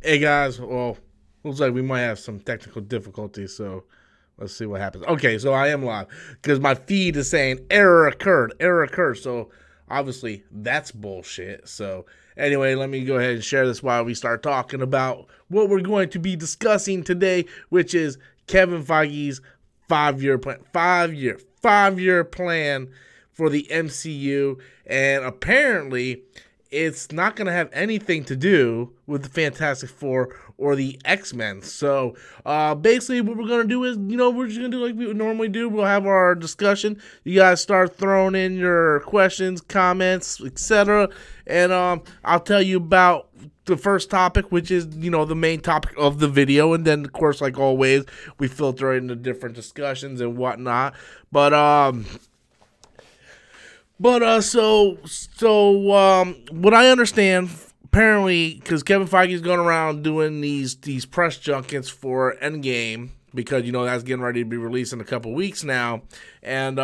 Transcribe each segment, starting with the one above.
Hey guys, well, looks like we might have some technical difficulties, so let's see what happens. Okay, so I am live because my feed is saying error occurred, error occurred. So obviously that's bullshit. So anyway, let me go ahead and share this while we start talking about what we're going to be discussing today, which is Kevin Feige's five-year plan, five-year plan for the MCU, and apparently it's not going to have anything to do with the Fantastic Four or the X-Men. So basically what we're going to do is, we're just going to do like we would normally do. We'll have our discussion. You guys start throwing in your questions, comments, etc. And I'll tell you about the first topic, which is, the main topic of the video. And then, of course, like always, we filter into different discussions and whatnot. But what I understand, apparently, because Kevin Feige's going around doing these press junkets for Endgame, because, that's getting ready to be released in a couple weeks now, and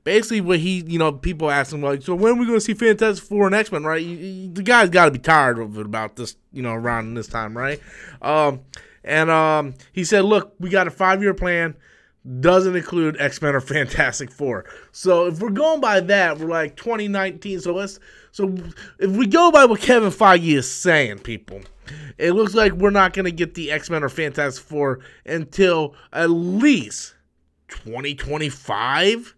basically what he, people ask him, like, so when are we going to see Fantastic Four and X-Men, right? The guy's got to be tired of it about this, around this time, right? He said, look, we got a 5-year plan. Doesn't include X-Men or Fantastic Four. So if we're going by that, we're like 2019. So if we go by what Kevin Feige is saying, people, it looks like we're not going to get the X-Men or Fantastic Four until at least 2025.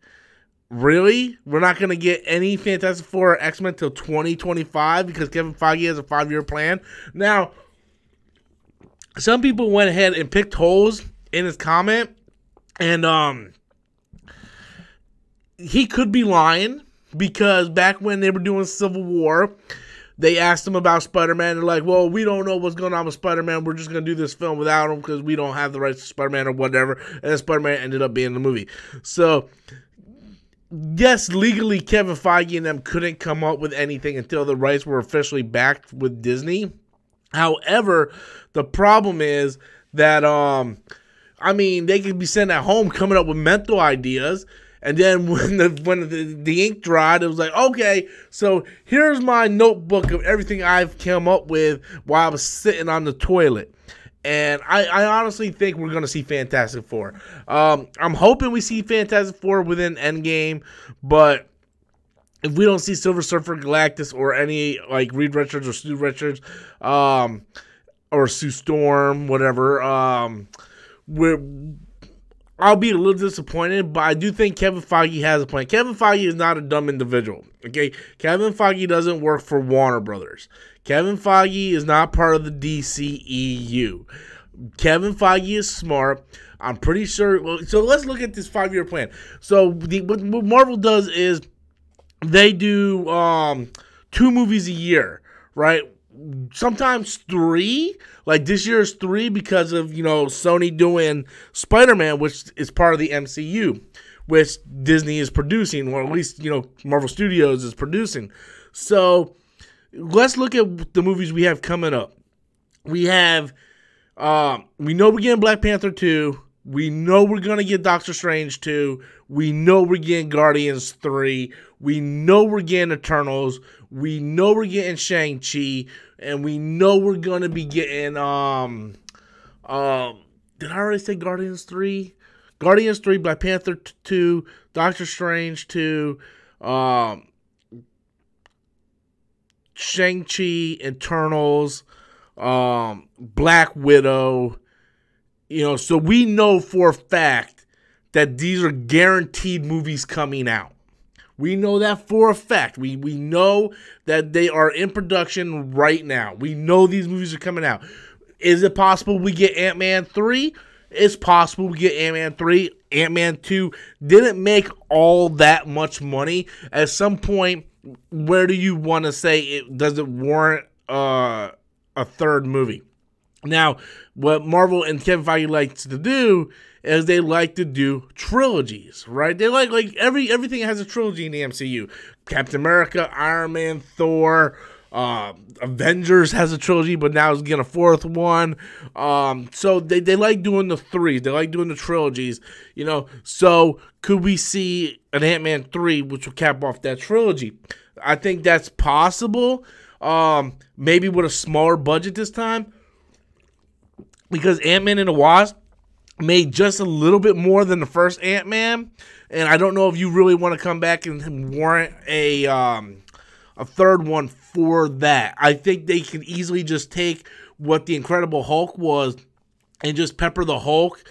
Really? We're not going to get any Fantastic Four or X-Men until 2025 because Kevin Feige has a 5-year plan. Now, some people went ahead and picked holes in his comment. And he could be lying, because back when they were doing Civil War, they asked him about Spider-Man. They're like, well, we don't know what's going on with Spider-Man. We're just going to do this film without him because we don't have the rights to Spider-Man or whatever. And then Spider-Man ended up being in the movie. So, yes, legally, Kevin Feige and them couldn't come up with anything until the rights were officially backed with Disney. However, the problem is that, they could be sitting at home coming up with mental ideas, and then when the ink dried, it was like, okay, so here's my notebook of everything I've come up with while I was sitting on the toilet. And I honestly think we're going to see Fantastic Four. I'm hoping we see Fantastic Four within Endgame, but if we don't see Silver Surfer, Galactus, or any, like, Reed Richards or Sue Richards, or Sue Storm, whatever, I'll be a little disappointed, but I do think Kevin Feige has a plan. Kevin Feige is not a dumb individual, okay? Kevin Feige doesn't work for Warner Brothers. Kevin Feige is not part of the DCEU. Kevin Feige is smart. I'm pretty sure. So let's look at this 5-year plan. So what Marvel does is they do 2 movies a year, right? Sometimes 3, like this year is 3 because of, Sony doing SpiderMan, which is part of the MCU, which Disney is producing, or at least, Marvel Studios is producing. So let's look at the movies we have coming up. We have, we know we're getting Black Panther 2. We know we're going to get Doctor Strange 2. We know we're getting Guardians 3. We know we're getting Eternals. We know we're getting Shang-Chi. And we know we're going to be getting, did I already say Guardians 3? Guardians 3, Black Panther 2, Doctor Strange 2, Shang-Chi, Eternals, Black Widow. So we know for a fact that these are guaranteed movies coming out. We know that for a fact. We know that they are in production right now. We know these movies are coming out. Is it possible we get Ant-Man 3? It's possible we get Ant-Man 3. Ant-Man 2 didn't make all that much money. At some point, where do you want to say does it warrant a third movie? Now, what Marvel and Kevin Feige likes to do is they like to do trilogies, right? They like everything has a trilogy in the MCU. Captain America, Iron Man, Thor, Avengers has a trilogy, but now it's getting a 4th one. So they like doing the 3s. They like doing the trilogies, So could we see an Ant-Man 3, which will cap off that trilogy? I think that's possible. Maybe with a smaller budget this time. because Ant-Man and the Wasp made just a little bit more than the first Ant-Man, and I don't know if you really want to come back and warrant a third one for that. I think they can easily just take what the Incredible Hulk was and just pepper the Hulk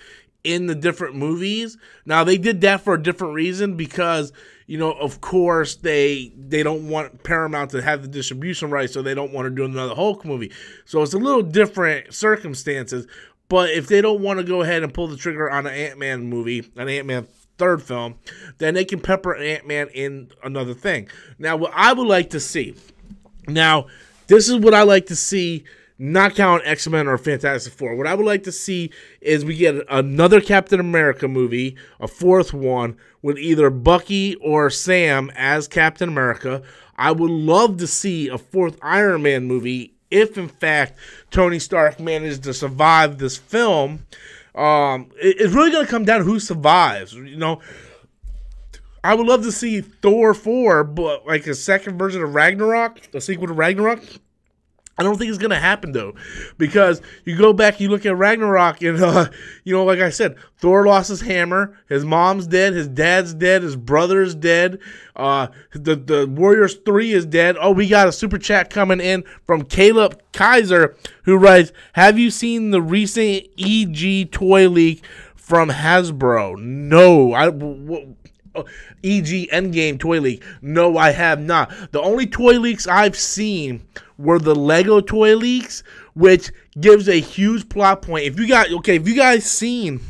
in the different movies. Now, they did that for a different reason because, you know, of course, they don't want Paramount to have the distribution rights, so they don't want to do another Hulk movie. So it's a little different circumstances. But if they don't want to go ahead and pull the trigger on an Ant-Man movie, an Ant-Man third film, then they can pepper Ant-Man in another thing. Now, what I would like to see, now, this is what I like to see, not counting X-Men or Fantastic Four. What I would like to see is we get another Captain America movie, a fourth one, with either Bucky or Sam as Captain America. I would love to see a fourth Iron Man movie if, in fact, Tony Stark managed to survive this film. It's really going to come down to who survives, you know. I would love to see Thor 4, but like a second version of Ragnarok, a sequel to Ragnarok. I don't think it's going to happen, though, because you go back, you look at Ragnarok, and, you know, like I said, Thor lost his hammer, his mom's dead, his dad's dead, his brother's dead, the Warriors 3 is dead. Oh, we got a super chat coming in from Caleb Kaiser, who writes, have you seen the recent EG toy leak from Hasbro? No, EG Endgame toy leak. No, I have not. The only toy leaks I've seen were the Lego toy leaks, which gives a huge plot point. If you guys seen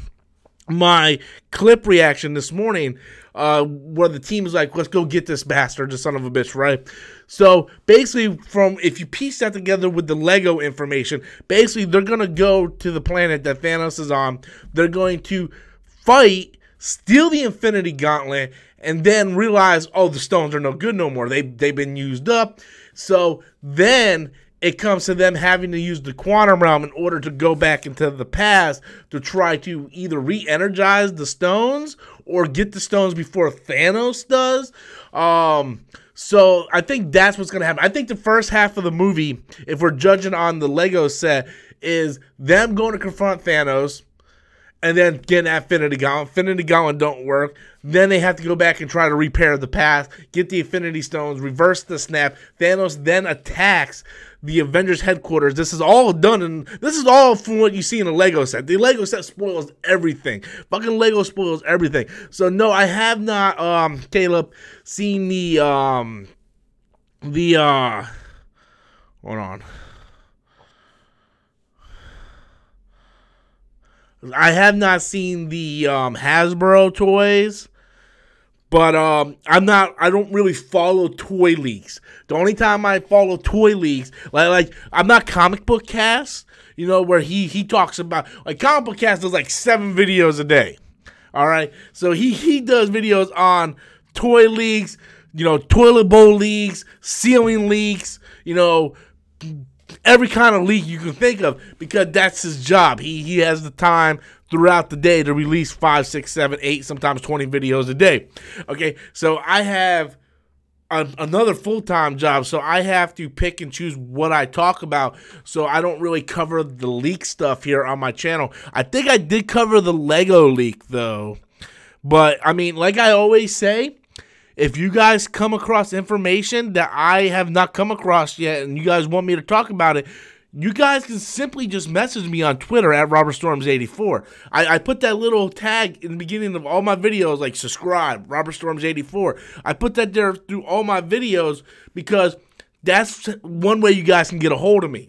my clip reaction this morning, where the team is like, let's go get this bastard, the son of a bitch, right? So basically, if you piece that together with the Lego information, basically they're gonna go to the planet that Thanos is on. They're going to fight, steal the Infinity Gauntlet, and then realize, oh, the stones are no good no more. They've been used up. So then it comes to them having to use the quantum realm in order to go back into the past to try to either re-energize the stones or get the stones before Thanos does. So I think that's what's going to happen. I think the first half of the movie, if we're judging on the Lego set, is them going to confront Thanos, and then getting that Infinity Gauntlet. Infinity Gauntlet don't work. Then they have to go back and try to repair the past, get the Infinity Stones, reverse the snap. Thanos then attacks the Avengers headquarters. This is all done, and this is all from what you see in the Lego set. The Lego set spoils everything. Fucking Lego spoils everything. So no, I have not, Caleb, seen hold on. I have not seen the Hasbro toys, but I don't really follow toy leaks. The only time I follow toy leaks, like I'm not Comic Book Cast, you know, where he talks about, like, Comic Book Cast does like 7 videos a day. All right, so he does videos on toy leaks, you know, toilet bowl leaks, ceiling leaks, you know, every kind of leak you can think of, because that's his job. He has the time throughout the day to release 5, 6, 7, 8, sometimes 20 videos a day. Okay, so I have another full-time job, so I have to pick and choose what I talk about, so I don't really cover the leak stuff here on my channel. I think I did cover the Lego leak, though. But, I mean, like I always say, if you guys come across information that I have not come across yet and you guys want me to talk about it, you guys can simply just message me on Twitter at RobertStorms84. I put that little tag in the beginning of all my videos, like subscribe, RobertStorms84. I put that there through all my videos because that's one way you guys can get a hold of me.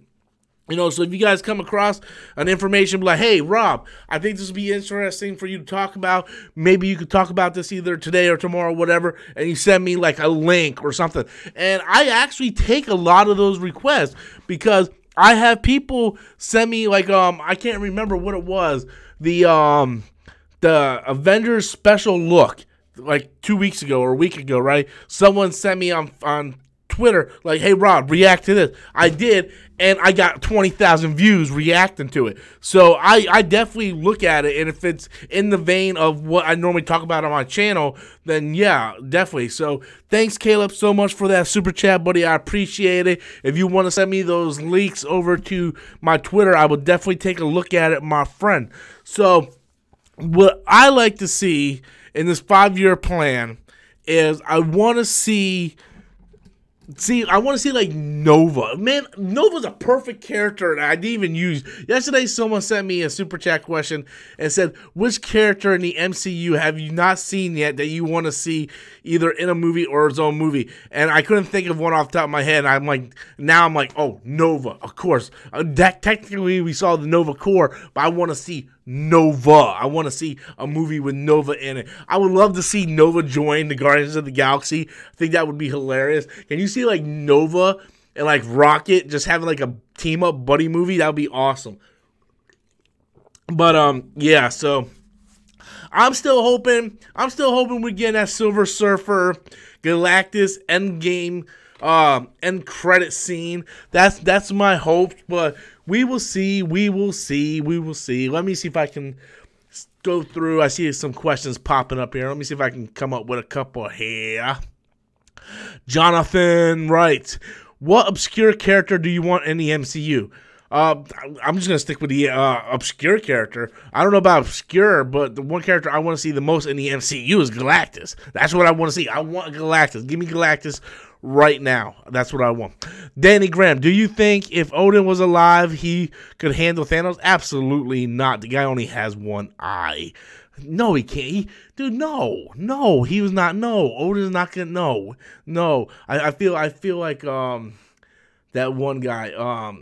You know, so if you guys come across an information like, hey, Rob, I think this would be interesting for you to talk about. Maybe you could talk about this either today or tomorrow, whatever, and you send me like a link or something. And I actually take a lot of those requests because I have people send me like, I can't remember what it was, the Avengers special look like 2 weeks ago or a week ago, right? Someone sent me on Twitter, like, hey, Rob, react to this. I did, and I got 20,000 views reacting to it. So I definitely look at it, and if it's in the vein of what I normally talk about on my channel, then yeah, definitely. So thanks, Caleb, so much for that super chat, buddy. I appreciate it. If you want to send me those links over to my Twitter, I will definitely take a look at it, my friend. So what I like to see in this 5-year plan is I want to see like Nova. Man, Nova's a perfect character, and I didn't even use. Yesterday, someone sent me a super chat question and said, which character in the MCU have you not seen yet that you want to see either in a movie or its own movie? And I couldn't think of one off the top of my head. I'm like, oh, Nova, of course. Technically, we saw the Nova Corps, but I want to see Nova. I want to see a movie with Nova in it. I would love to see Nova join the Guardians of the Galaxy. I think that would be hilarious. Can you see like Nova and like Rocket just having like a team up buddy movie? That would be awesome. But yeah, so I'm still hoping we get that Silver Surfer, Galactus, Endgame, end credit scene. That's my hope, but we will see. Let me see if I can go through. I see some questions popping up here. Let me see if I can come up with a couple here. Jonathan writes, what obscure character do you want in the MCU? I'm just going to stick with the obscure character. I don't know about obscure, but the one character I want to see the most in the MCU is Galactus. That's what I want to see. I want Galactus. Give me Galactus right now. That's what I want. Danny Graham, do you think if Odin was alive, he could handle Thanos? Absolutely not. The guy only has one eye. No, he can't. Dude, no, he was not. No, Odin's not gonna. No. I feel like that one guy.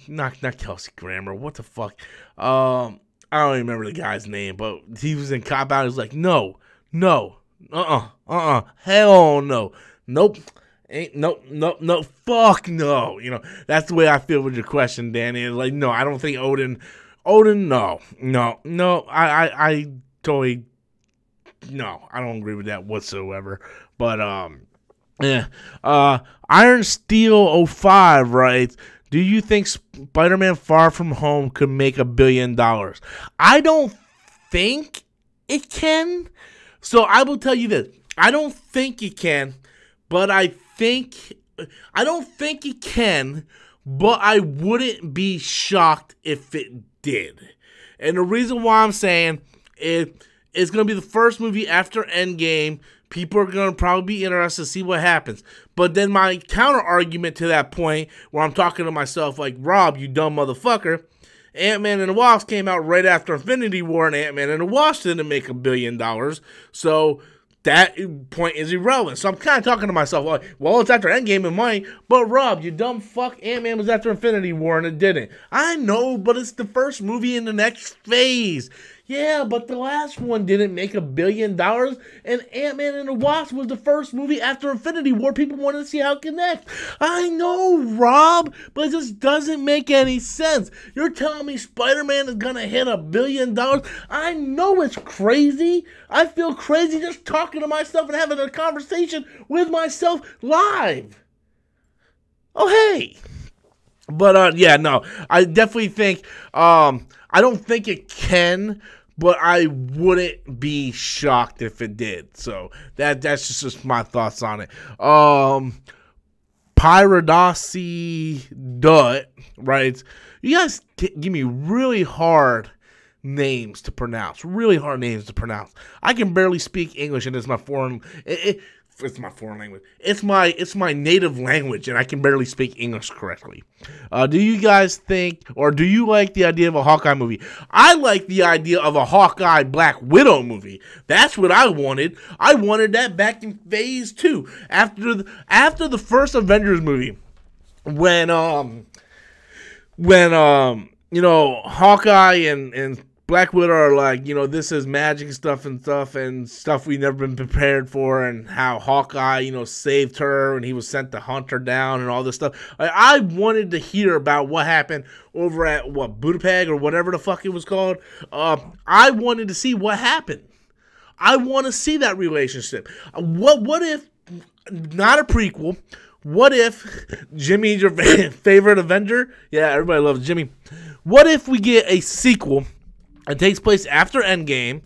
Not Kelsey Grammer. What the fuck? I don't even remember the guy's name, but he was in Cop Out. He was like, no, hell no, nope. No, fuck no. You know, that's the way I feel with your question, Danny. Like, no, I don't think Odin, no. I totally, no, I don't agree with that whatsoever. But, yeah. Iron Steel 05 writes, do you think Spider-Man Far From Home could make $1 billion? I don't think it can. So I will tell you this. I don't think it can, but I don't think it can, but I wouldn't be shocked if it did. And the reason why I'm saying it's going to be the first movie after Endgame. People are going to probably be interested to see what happens. But then my counter argument to that point, where I'm talking to myself like, Rob, you dumb motherfucker, Ant-Man and the Wasp came out right after Infinity War, and Ant-Man and the Wasp didn't make $1 billion. So that point is irrelevant. So I'm kind of talking to myself like, well, it's after Endgame and money. But Rob, you dumb fuck, Ant-Man was after Infinity War and it didn't. I know, but it's the first movie in the next phase. Yeah, but the last one didn't make $1 billion, and Ant-Man and the Wasp was the first movie after Infinity War. People wanted to see how it connects. I know, Rob, but it just doesn't make any sense. You're telling me Spider-Man is going to hit $1 billion? I know it's crazy. I feel crazy just talking to myself and having a conversation with myself live. Oh, hey. But, yeah, no, I definitely think, I don't think it can, but I wouldn't be shocked if it did. So that's just my thoughts on it. Pyrodossi Dutt, right? You guys give me really hard names to pronounce. I can barely speak English, and it's my foreign. It's my foreign language. It's my native language, and I can barely speak English correctly. Do you guys think, or do you like the idea of a Hawkeye movie? I like the idea of a Hawkeye Black Widow movie. That's what I wanted. I wanted that back in Phase 2, after the first Avengers movie, when you know, Hawkeye and Black Widow are like, you know, this is magic stuff and stuff we've never been prepared for, and how Hawkeye, you know, saved her and he was sent to hunt her down and all this stuff. I wanted to hear about what happened over at, Budapest or whatever the fuck it was called. I wanted to see what happened. I want to see that relationship. What if, not a prequel, What if Jimmy's your favorite Avenger? Yeah, everybody loves Jimmy. What if we get a sequel that takes place after Endgame,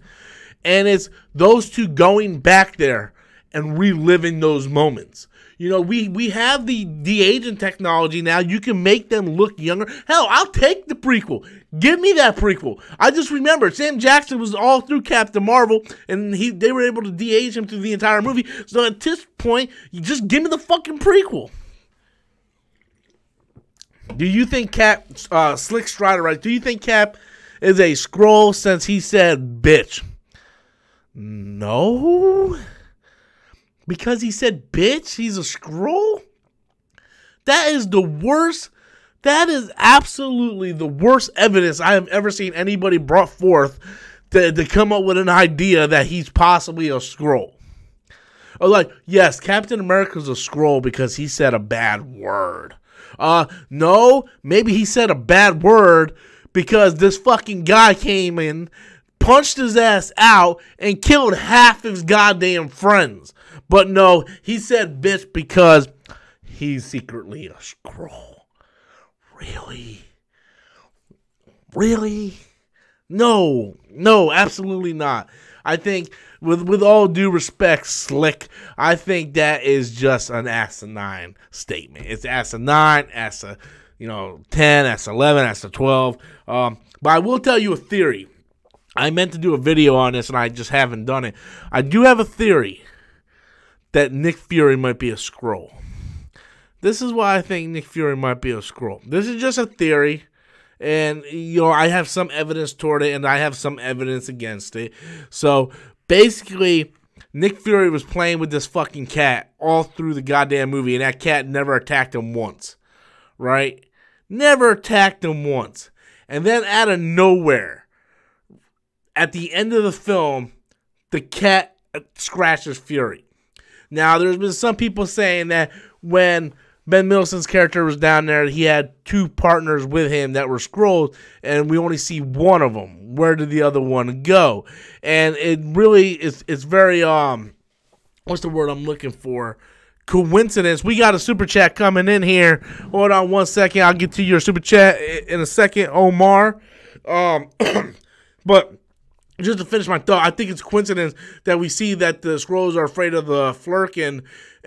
and it's those two going back there and reliving those moments? You know, we have the de-aging technology now. You can make them look younger. Hell, I'll take the prequel. Give me that prequel. I just remember Sam Jackson was all through Captain Marvel, and they were able to de-age him through the entire movie. So at this point, you just give me the fucking prequel. Do you think Cap, Slick Strider, right? Do you think Cap is a Skrull since he said bitch? No. Because he said bitch, he's a Skrull? That is the worst. That is absolutely the worst evidence I have ever seen anybody brought forth to come up with an idea that he's possibly a Skrull. Or like, yes, Captain America's a Skrull because he said a bad word. No, maybe he said a bad word because this fucking guy came in, punched his ass out, and killed half his goddamn friends. But no, he said bitch because he's secretly a Skrull. Really? Really? No, absolutely not. I think, with all due respect, Slick, I think that is just an asinine statement. It's asinine, 10, 11, 12. But I will tell you a theory. I meant to do a video on this, and I just haven't done it. I do have a theory that Nick Fury might be a Skrull. This is why I think Nick Fury might be a Skrull. This is just a theory, and I have some evidence toward it, and I have some evidence against it. So basically, Nick Fury was playing with this fucking cat all through the goddamn movie, and that cat never attacked him once, right? Never attacked him once. And then out of nowhere, at the end of the film, the cat scratches Fury. Now, there's been some people saying that when Ben Mendelsohn's character was down there, he had two partners with him that were Skrulls, and we only see one of them. Where did the other one go? And it really is, it's very, what's the word I'm looking for? Coincidence. We got a super chat coming in here. Hold on one second. I'll get to your super chat in a second, Omar. But just to finish my thought, I think it's coincidence that we see that the Skrulls are afraid of the Flurkin,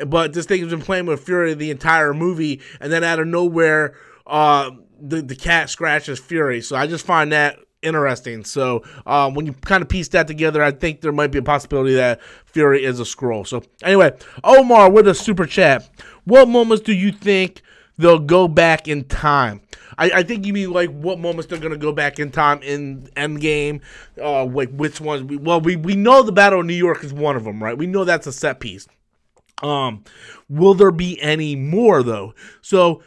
but this thing has been playing with Fury the entire movie, and then out of nowhere, the cat scratches Fury. So I just find that interesting. So when you kind of piece that together, I think there might be a possibility that Fury is a Skrull. So anyway, Omar with a super chat. What moments do you think they'll go back in time? I think you mean like what moments they're gonna go back in time in Endgame. Like which ones? We know the Battle of New York is one of them, right? We know that's a set piece. Will there be any more though? So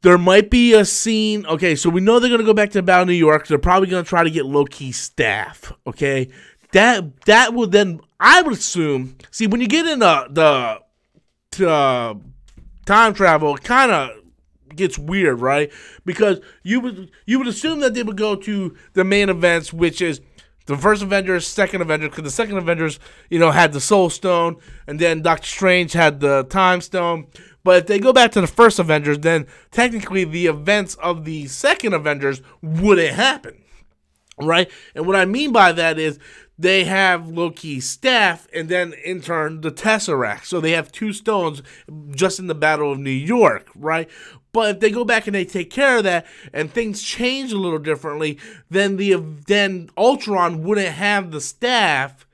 there might be a scene. Okay, so we know they're gonna go back to the Battle of New York. They're probably gonna try to get Loki's staff. Okay, that will then, I would assume. See, when you get in the time travel, it kind of gets weird, right? Because you would assume that they would go to the main events, which is the first Avengers, second Avengers, because the second Avengers, had the Soul Stone, and then Doctor Strange had the Time Stone. But if they go back to the first Avengers, then technically the events of the second Avengers wouldn't happen, right? And what I mean by that is they have Loki's staff, and then in turn the Tesseract. So they have two stones just in the Battle of New York, right? But if they go back and they take care of that, and things change a little differently, then Ultron wouldn't have the staff.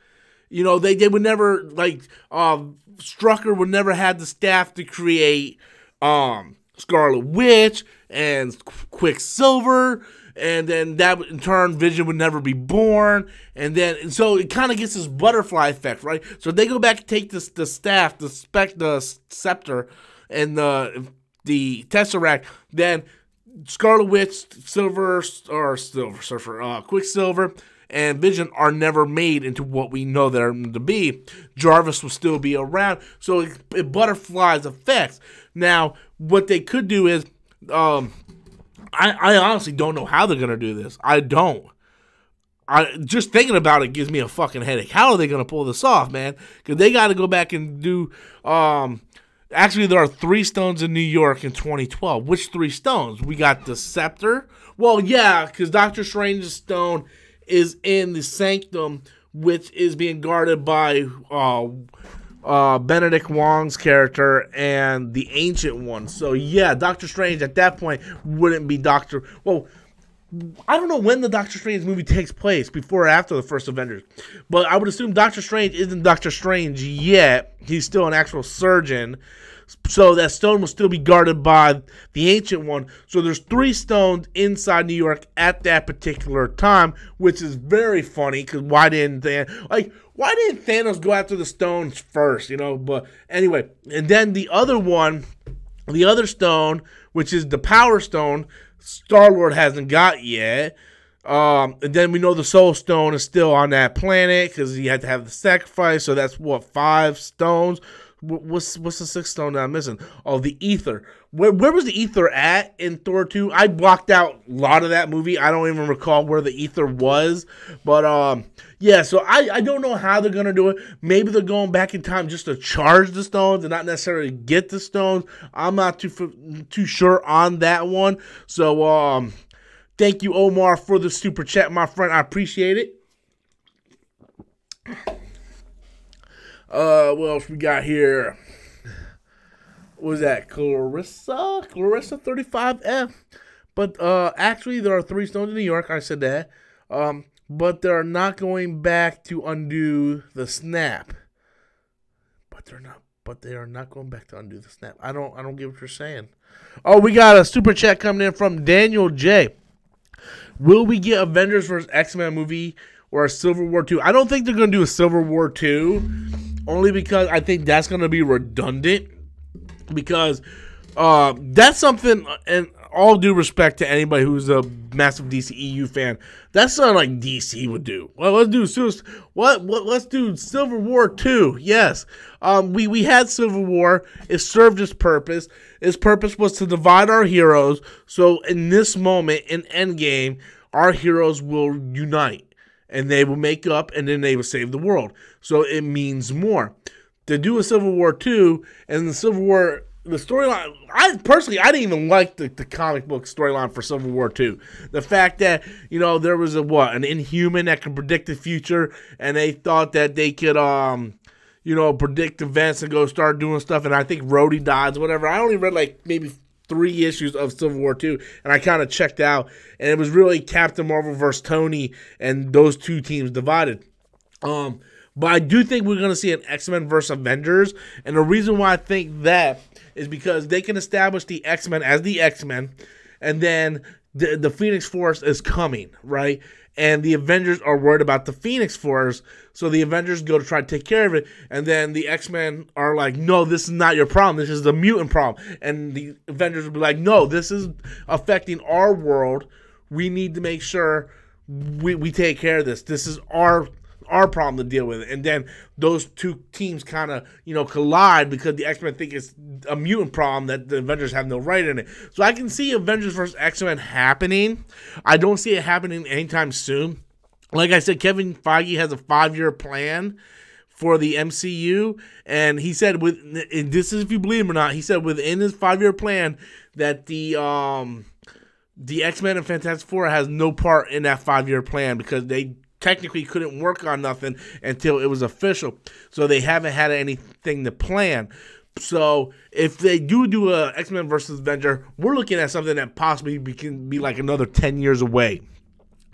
They would never, like, Strucker would never have the staff to create Scarlet Witch and Quicksilver, and then that in turn Vision would never be born, and so it kind of gets this butterfly effect, right? So they go back and take the staff, the scepter, and the Tesseract, then Scarlet Witch, Quicksilver, and Vision are never made into what we know they're to be. Jarvis will still be around, so it butterflies effects. Now, what they could do is, I honestly don't know how they're gonna do this. I don't. Just thinking about it gives me a fucking headache. How are they gonna pull this off, man? Because they got to go back and do, Actually, there are 3 stones in New York in 2012. Which 3 stones? We got the scepter. Well, yeah, because Doctor Strange's stone is in the sanctum, which is being guarded by Benedict Wong's character and the Ancient One. So, yeah, Doctor Strange at that point wouldn't be Doctor... Well, I don't know when the Doctor Strange movie takes place, before or after the first Avengers. But I would assume Doctor Strange isn't Doctor Strange yet. He's still an actual surgeon. So that stone will still be guarded by the Ancient One. So there's 3 stones inside New York at that particular time, which is very funny, because why didn't Thanos go after the stones first, you know? But anyway, and then the other one, the other stone, which is the Power Stone, Star-Lord hasn't got yet. And then we know the Soul Stone is still on that planet because he had to have the sacrifice. So that's what, 5 stones. What's the 6th stone that I'm missing? Oh, the Ether. Where was the Ether at in Thor 2? I blocked out a lot of that movie. I don't even recall where the Ether was. But yeah, so I don't know how they're gonna do it. Maybe they're going back in time just to charge the stones and not necessarily get the stones. I'm not too sure on that one. So thank you, Omar, for the super chat, my friend. I appreciate it. What else we got here? What was that? Clarissa 35F. But actually, there are 3 stones in New York. I said that. But they're not going back to undo the snap. But they are not going back to undo the snap. I don't get what you're saying. Oh, we got a super chat coming in from Daniel J. Will we get Avengers vs. X-Men movie or a Silver War 2? I don't think they're going to do a Silver War 2. Only because I think that's going to be redundant. Because that's something, and all due respect to anybody who's a massive DCEU fan, that's something like DC would do. Well, let's do Silver War 2. Yes. We had Civil War. It served its purpose. Its purpose was to divide our heroes. So in this moment, in Endgame, our heroes will unite. And they will make up, and then they will save the world. So it means more. To do a Civil War 2, and the Civil War, the storyline, I didn't even like the comic book storyline for Civil War 2. The fact that, you know, there was an Inhuman that could predict the future, and they thought that they could, predict events and go start doing stuff, and I think Rhodey dies, whatever. I only read, maybe 3 issues of Civil War 2, and I kind of checked out, and it was really Captain Marvel versus Tony, and those 2 teams divided. But I do think we're going to see an X-Men versus Avengers, and the reason why I think that is because they can establish the X-Men as the X-Men, and then the Phoenix Force is coming, right? And the Avengers are worried about the Phoenix Force, so the Avengers go to try to take care of it, and then the X-Men are like, no, this is not your problem, this is the mutant problem. And the Avengers will be like, no, this is affecting our world, we need to make sure we take care of this. This is our problem to deal with. And then those 2 teams kind of, collide because the X-Men think it's a mutant problem that the Avengers have no right in it. So I can see Avengers vs. X-Men happening. I don't see it happening anytime soon. Like I said, Kevin Feige has a 5-year plan for the MCU, and he said, and this is if you believe him or not, he said within his 5-year plan that the X-Men and Fantastic Four has no part in that 5-year plan because they technically couldn't work on nothing until it was official. So they haven't had anything to plan. So if they do a X-Men versus Avenger, we're looking at something that possibly can be like another 10 years away.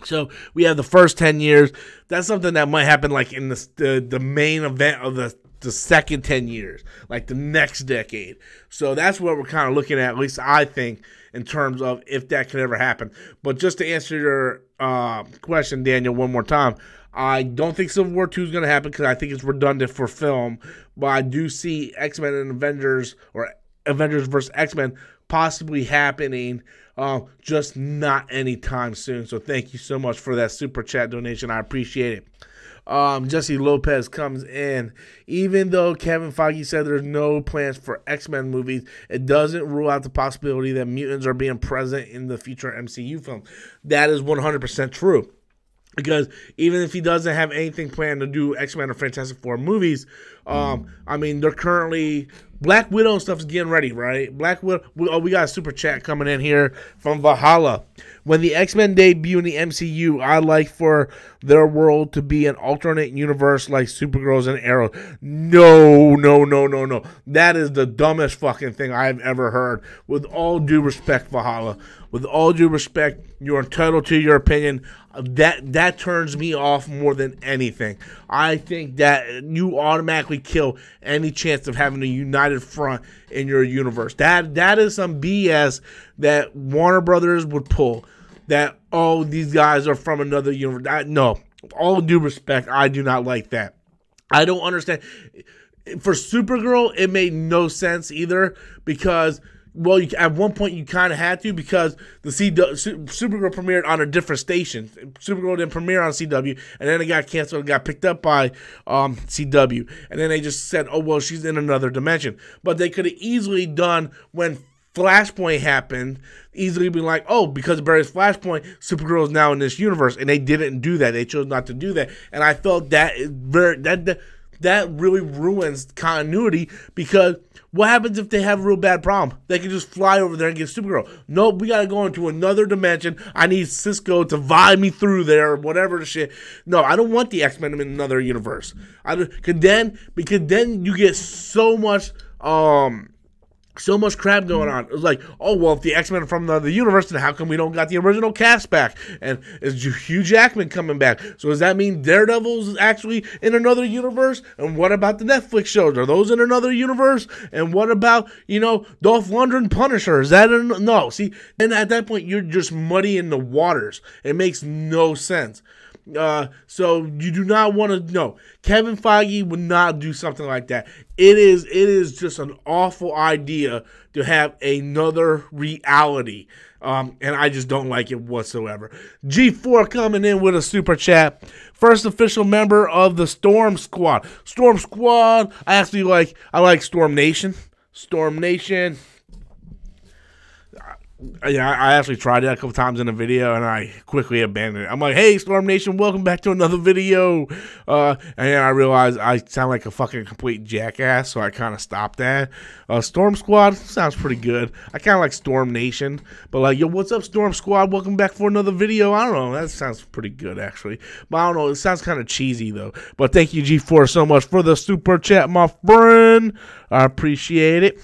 So we have the first 10 years. That's something that might happen like in the main event of the second 10 years, like the next decade. So that's what we're kind of looking at least I think, in terms of if that could ever happen. But just to answer your question, Daniel, one more time, I don't think Civil War 2 is going to happen because I think it's redundant for film. But I do see X-Men and Avengers, or Avengers versus X-Men, possibly happening, just not anytime soon. So thank you so much for that super chat donation. I appreciate it. Jesse Lopez comes in. Even though Kevin Feige said there's no plans for X-Men movies, it doesn't rule out the possibility that mutants are being present in the future MCU film. That is 100% true. Because even if he doesn't have anything planned to do X-Men or Fantastic Four movies, they're currently Black Widow stuff is getting ready, right? Black Widow. We got a super chat coming in here from Valhalla. When the X-Men debut in the MCU, I like for their world to be an alternate universe like Supergirl's and Arrow. No. That is the dumbest fucking thing I've ever heard. With all due respect, Valhalla. With all due respect, you're entitled to your opinion. That turns me off more than anything. I think that you automatically kill any chance of having a united front in your universe. That is some BS that Warner Brothers would pull. That, oh, these guys are from another universe. No, all due respect, I do not like that. I don't understand. For Supergirl, it made no sense either because, well, at one point you kind of had to because the Supergirl premiered on a different station. Supergirl didn't premiere on CW, and then it got canceled and got picked up by CW. And then they just said, oh, well, she's in another dimension. But they could have easily done when Flashpoint happened, easily be like, oh, because of Barry's Flashpoint, Supergirl is now in this universe, and they didn't do that. They chose not to do that, and I felt that that really ruins continuity because what happens if they have a real bad problem? They can just fly over there and get Supergirl. Nope, we gotta go into another dimension. I need Cisco to vibe me through there, or whatever the shit. No, I don't want the X-Men in another universe. Because then you get so much crap going on. It was like, oh, well, if the X-Men are from the universe, then how come we don't got the original cast back? And is Hugh Jackman coming back? So does that mean Daredevil's actually in another universe? And what about the Netflix shows? Are those in another universe? And what about, Dolph Lundgren Punisher? Is that no? See, and at that point, you're just muddying the waters. It makes no sense. So you do not want to know. Kevin Feige would not do something like that. It is just an awful idea to have another reality. And I just don't like it whatsoever. G4 coming in with a super chat. First official member of the Storm Squad. Storm Squad. I like Storm Nation. Storm Nation. Yeah, I actually tried it a couple times in a video, and I quickly abandoned it. I'm like, hey, Storm Nation, welcome back to another video. And then I realized I sound like a fucking complete jackass, so I kind of stopped that. Storm Squad sounds pretty good. I kind of like Storm Nation, but like, yo, what's up, Storm Squad? Welcome back for another video. I don't know. That sounds pretty good, actually. But I don't know. It sounds kind of cheesy, though. But thank you, G4, so much for the super chat, my friend. I appreciate it.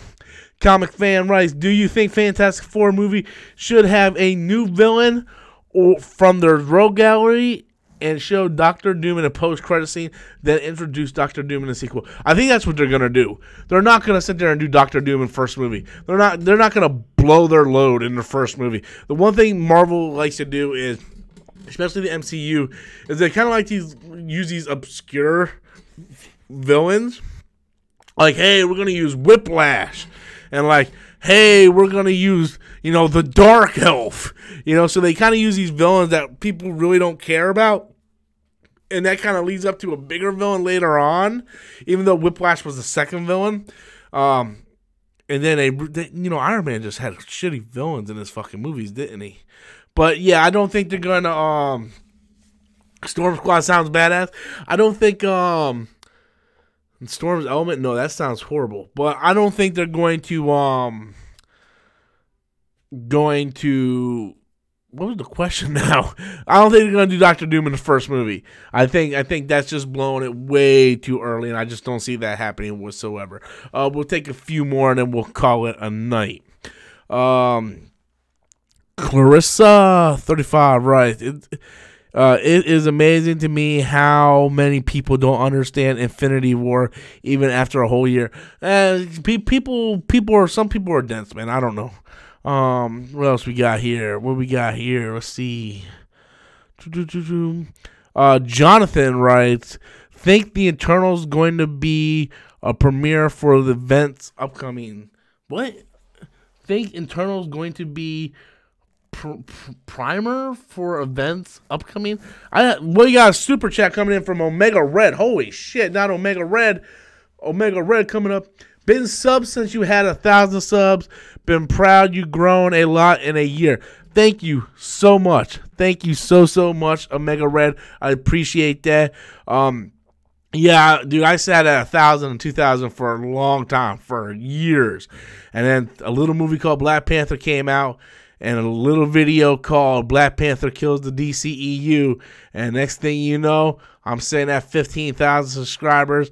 Comic Fan writes, do you think Fantastic Four movie should have a new villain or from their rogue gallery and show Doctor Doom in a post-credit scene, then introduce Doctor Doom in a sequel? I think that's what they're going to do. They're not going to sit there and do Doctor Doom in first movie. They're not going to blow their load in the first movie. The one thing Marvel likes to do is, especially the MCU, is they kind of like to use these obscure villains. Like, hey, we're going to use Whiplash. And like, hey, we're going to use, the Dark Elf. So they kind of use these villains that people really don't care about. And that kind of leads up to a bigger villain later on, even though Whiplash was the second villain. And then Iron Man just had shitty villains in his fucking movies, didn't he? But yeah, I don't think they're going to, Storm Squad sounds badass. I don't think, Storm's Element, no, that sounds horrible. But I don't think they're going to, what was the question now? I don't think they're going to do Doctor Doom in the first movie. I think that's just blowing it way too early, and I just don't see that happening whatsoever. We'll take a few more, and then we'll call it a night. Clarissa, 35, right. It is amazing to me how many people don't understand Infinity War even after a whole year. Some people are dense, man. I don't know. What else we got here? Let's see. Jonathan writes, think the Eternals going to be a premiere for the events upcoming. What? Think Eternals going to be primer for events upcoming? We got a super chat coming in from Omega Red. Holy shit, not Omega Red. Omega Red coming up. Been subs since you had 1,000 subs. Been proud you grown a lot in a year. Thank you so much. Thank you so much, Omega Red. I appreciate that. Yeah, dude, I sat at 1,000 and 2,000 for a long time, for years. And then a little movie called Black Panther came out, and a little video called Black Panther Kills the DCEU. And next thing you know, I'm sitting at 15,000 subscribers.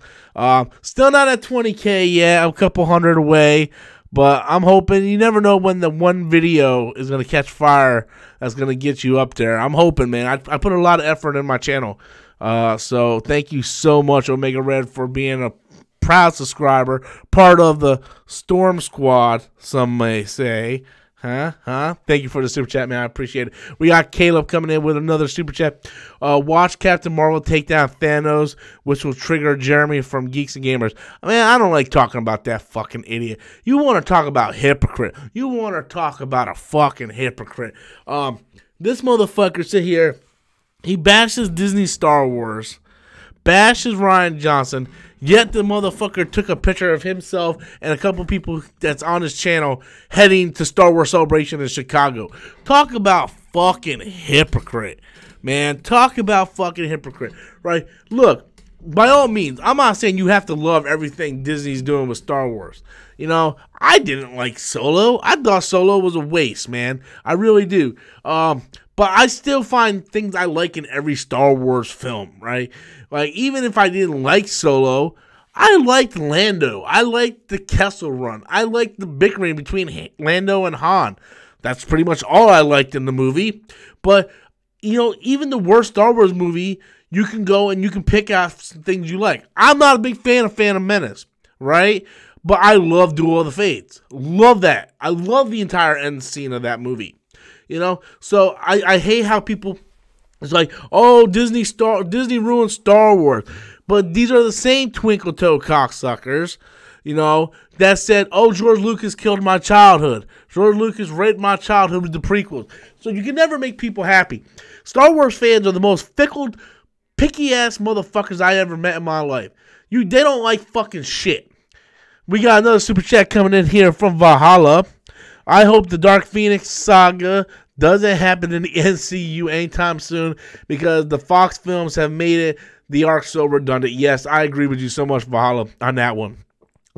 Still not at 20K yet. I'm a couple hundred away. But I'm hoping, you never know when the one video is going to catch fire that's going to get you up there. I'm hoping, man. I put a lot of effort in my channel. So thank you so much, Omega Red, for being a proud subscriber, part of the Storm Squad, some may say. Thank you for the super chat, man. I appreciate it. We got Caleb coming in with another super chat. Watch Captain Marvel take down Thanos, which will trigger Jeremy from Geeks and Gamers. Man, I don't like talking about that fucking idiot. You want to talk about hypocrite. You want to talk about a fucking hypocrite. This motherfucker sit here. He bashes Disney Star Wars, bashes Rian Johnson, yet the motherfucker took a picture of himself and a couple people that's on his channel heading to Star Wars Celebration in Chicago. Talk about fucking hypocrite, man. Talk about fucking hypocrite, right? Look, by all means, I'm not saying you have to love everything Disney's doing with Star Wars. You know, I didn't like Solo. I thought Solo was a waste, man. I really do. But I still find things I like in every Star Wars film, right? Like, even if I didn't like Solo, I liked Lando. I liked the Kessel Run. I liked the bickering between Lando and Han. That's pretty much all I liked in the movie. But, you know, even the worst Star Wars movie, you can go and you can pick out some things you like. I'm not a big fan of Phantom Menace, right? But I love Duel of the Fates. Love that. I love the entire end scene of that movie. You know, so I hate how people, it's like, oh, Disney ruined Star Wars. But these are the same twinkle toe cocksuckers, you know, that said, oh, George Lucas killed my childhood. George Lucas raped my childhood with the prequels. So you can never make people happy. Star Wars fans are the most fickle, picky ass motherfuckers I ever met in my life. They don't like fucking shit. We got another super chat coming in here from Valhalla. I hope the Dark Phoenix saga doesn't happen in the MCU anytime soon because the Fox films have made it the arc so redundant. Yes, I agree with you so much, Valhalla, on that one.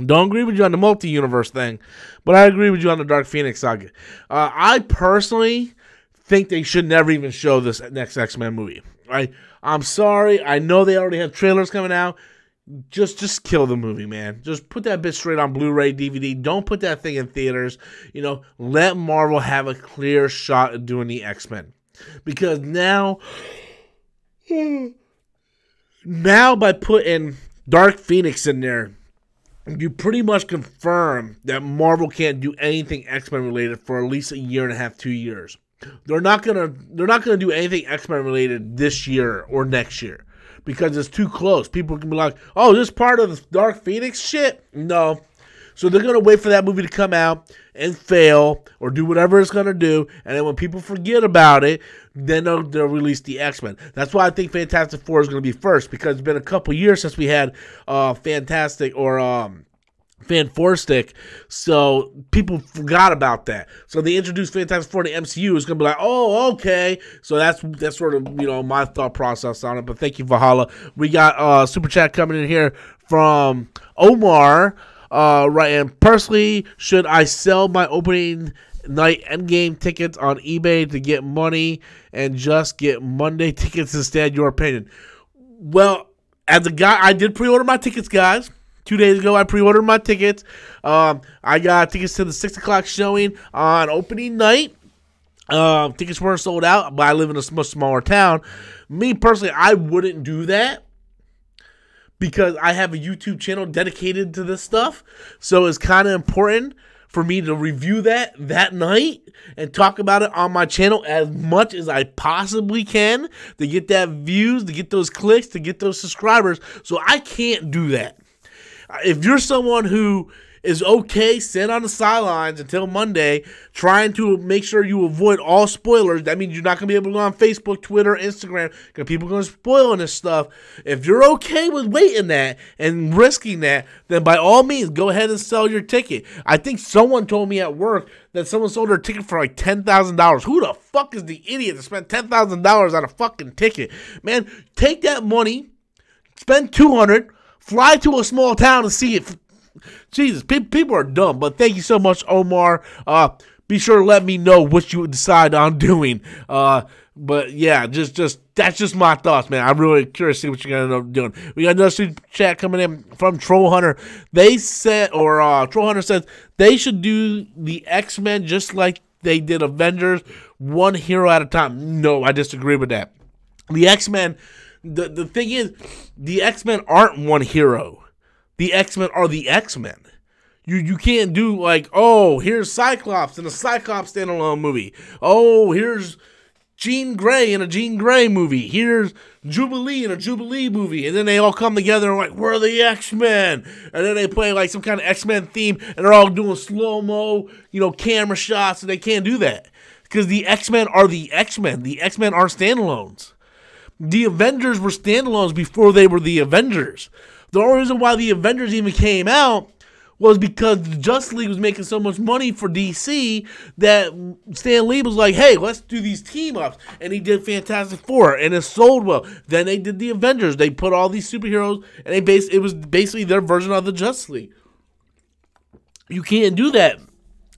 Don't agree with you on the multi-universe thing, but I agree with you on the Dark Phoenix saga. I personally think they should never even show this next X-Men movie. Right? I'm sorry. I know they already have trailers coming out. Just kill the movie, man. Just put that bitch straight on Blu-ray, DVD. Don't put that thing in theaters. You know, let Marvel have a clear shot at doing the X-Men. Because now by putting Dark Phoenix in there, you pretty much confirm that Marvel can't do anything X-Men related for at least a year and a half, 2 years. They're not gonna do anything X-Men related this year or next year. Because it's too close. People can be like, oh, this part of the Dark Phoenix shit? No. So they're going to wait for that movie to come out and fail or do whatever it's going to do. And then when people forget about it, then they'll release the X-Men. That's why I think Fantastic Four is going to be first. Because it's been a couple years since we had Fantastic or Fan Four Stick, so people forgot about that. So they introduced Fantastic Four to MCU. It's gonna be like, oh, okay. So that's sort of, you know, my thought process on it. But thank you, Valhalla. We got super chat coming in here from Omar. Right, and personally, should I sell my opening night Endgame tickets on eBay to get money and just get Monday tickets instead? Your opinion? Well, as a guy, I did pre-order my tickets, guys. 2 days ago, I pre-ordered my tickets. I got tickets to the 6 o'clock showing on opening night. Tickets weren't sold out, but I live in a much smaller town. Me, personally, I wouldn't do that because I have a YouTube channel dedicated to this stuff. So it's kind of important for me to review that night and talk about it on my channel as much as I possibly can to get that views, to get those clicks, to get those subscribers. So I can't do that. If you're someone who is okay sitting on the sidelines until Monday, trying to make sure you avoid all spoilers, that means you're not going to be able to go on Facebook, Twitter, Instagram, because people are going to spoil this stuff. If you're okay with waiting that and risking that, then by all means, go ahead and sell your ticket. I think someone told me at work that someone sold their ticket for like $10,000. Who the fuck is the idiot that spent $10,000 on a fucking ticket? Man, take that money, spend $200, fly to a small town to see it. Jesus, people are dumb. But thank you so much, Omar. Be sure to let me know what you decide on doing. But yeah, just that's just my thoughts, man. I'm really curious to see what you're gonna end up doing. We got another super chat coming in from Troll Hunter. They said, Troll Hunter says they should do the X-Men just like they did Avengers, one hero at a time. No, I disagree with that. The X-Men, the thing is, the X-Men aren't one hero. The X-Men are the X-Men. You can't do like, oh, here's Cyclops in a Cyclops standalone movie. Oh, here's Jean Grey in a Jean Grey movie. Here's Jubilee in a Jubilee movie. And then they all come together and like, we're the X-Men. And then they play like some kind of X-Men theme and they're all doing slow-mo, camera shots. And they can't do that because the X-Men are the X-Men. The X-Men are standalones. The Avengers were standalones before they were the Avengers. The only reason why the Avengers even came out was because the Justice League was making so much money for DC that Stan Lee was like, hey, let's do these team-ups. And he did Fantastic Four, and it sold well. Then they did the Avengers. They put all these superheroes, and it was basically their version of the Justice League. You can't do that.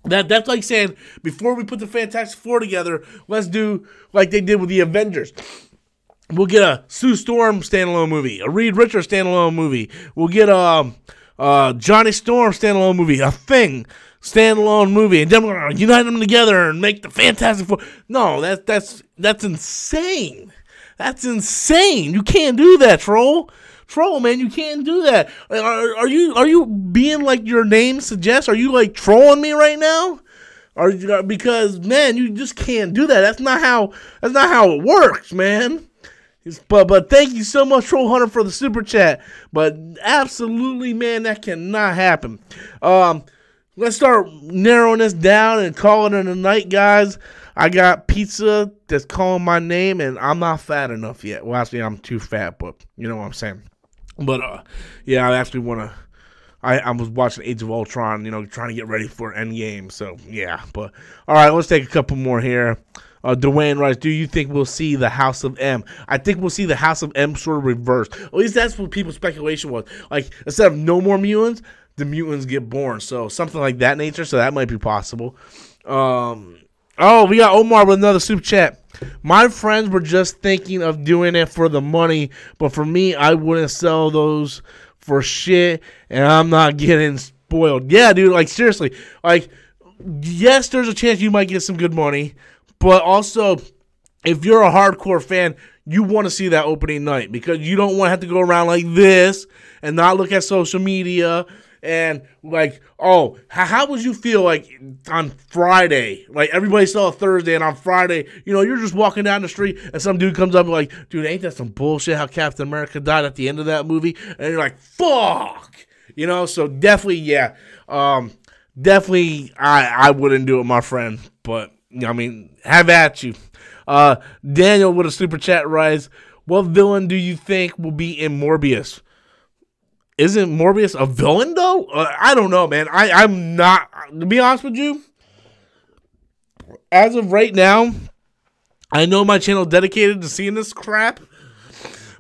That's like saying, before we put the Fantastic Four together, let's do like they did with the Avengers. We'll get a Sue Storm standalone movie, a Reed Richards standalone movie. We'll get Johnny Storm standalone movie, a Thing standalone movie, and then we're gonna unite them together and make the Fantastic Four. No, that's insane. That's insane. You can't do that, troll. Troll, man, you can't do that. Are you being like your name suggests? Are you like trolling me right now? Because man, you just can't do that. That's not how it works, man. But thank you so much, Troll Hunter, for the super chat. But absolutely, man, that cannot happen. Let's start narrowing this down and calling it a night, guys. I got pizza that's calling my name, and I'm not fat enough yet. Well, actually, I'm too fat, but you know what I'm saying. But yeah, I actually want to. I was watching Age of Ultron, trying to get ready for Endgame. So yeah, but all right, let's take a couple more here. Dwayne writes, do you think we'll see the House of M? I think we'll see the House of M sort of reversed. At least that's what people's speculation was. Like, instead of no more mutants, the mutants get born. So, something like that nature. So, that might be possible. We got Omar with another super chat. My friends were just thinking of doing it for the money. But for me, I wouldn't sell those for shit. And I'm not getting spoiled. Yeah, dude. Like, seriously. Like, yes, there's a chance you might get some good money. But also, if you're a hardcore fan, you want to see that opening night because you don't want to have to go around like this and not look at social media and like, oh, how would you feel like on Friday? Like everybody saw Thursday and on Friday, you're just walking down the street and some dude comes up and like, dude, ain't that some bullshit how Captain America died at the end of that movie? And you're like, fuck! So definitely, yeah. Definitely, I wouldn't do it, my friend, but I mean, have at you. Daniel with a super chat rise. What villain do you think will be in Morbius? Isn't Morbius a villain, though? I don't know, man. I'm not, to be honest with you, as of right now, I know my channel is dedicated to seeing this crap,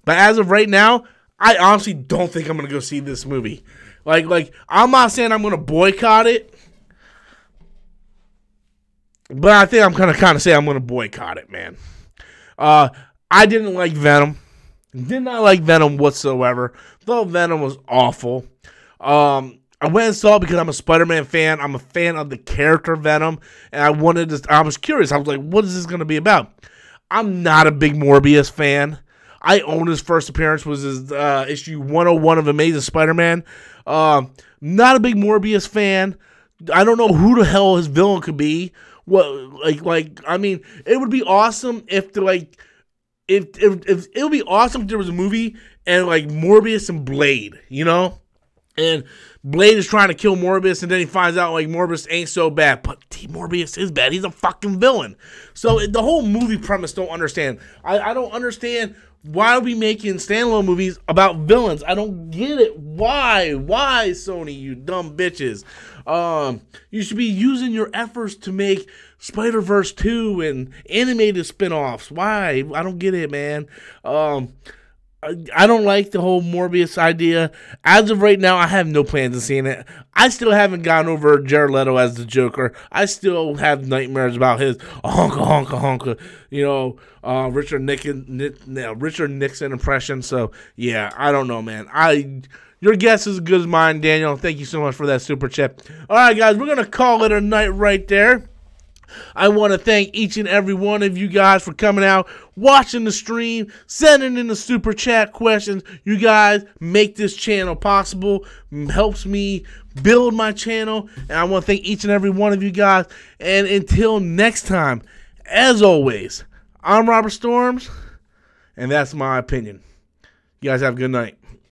but as of right now, I honestly don't think I'm going to go see this movie. Like, I'm not saying I'm going to boycott it, but I think I'm going to kind of say I'm going to boycott it, man. I didn't like Venom. Did not like Venom whatsoever. Thought Venom was awful. I went and saw it because I'm a SpiderMan fan. I'm a fan of the character Venom. And I was curious. I was like, what is this going to be about? I'm not a big Morbius fan. I own his first appearance was his issue 101 of Amazing Spider-Man. Not a big Morbius fan. I don't know who the hell his villain could be. I mean, it would be awesome if it would be awesome if there was a movie and like Morbius and Blade, and Blade is trying to kill Morbius and then he finds out like Morbius ain't so bad, but Morbius is bad. He's a fucking villain. So the whole movie premise don't understand. I don't understand why are we making standalone movies about villains. I don't get it. Why Sony, you dumb bitches? You should be using your efforts to make Spider-Verse 2 and animated spinoffs. Why? I don't get it, man. I don't like the whole Morbius idea. As of right now, I have no plans of seeing it. I still haven't gotten over Jared Leto as the Joker. I still have nightmares about his honka, Richard Nixon impression. So, yeah, I don't know, man. Your guess is as good as mine, Daniel. Thank you so much for that super chat. All right, guys, we're going to call it a night right there. I want to thank each and every one of you guys for coming out, watching the stream, sending in the super chat questions. You guys make this channel possible, helps me build my channel, and I want to thank each and every one of you guys. And until next time, as always, I'm Robert Storms, and that's my opinion. You guys have a good night.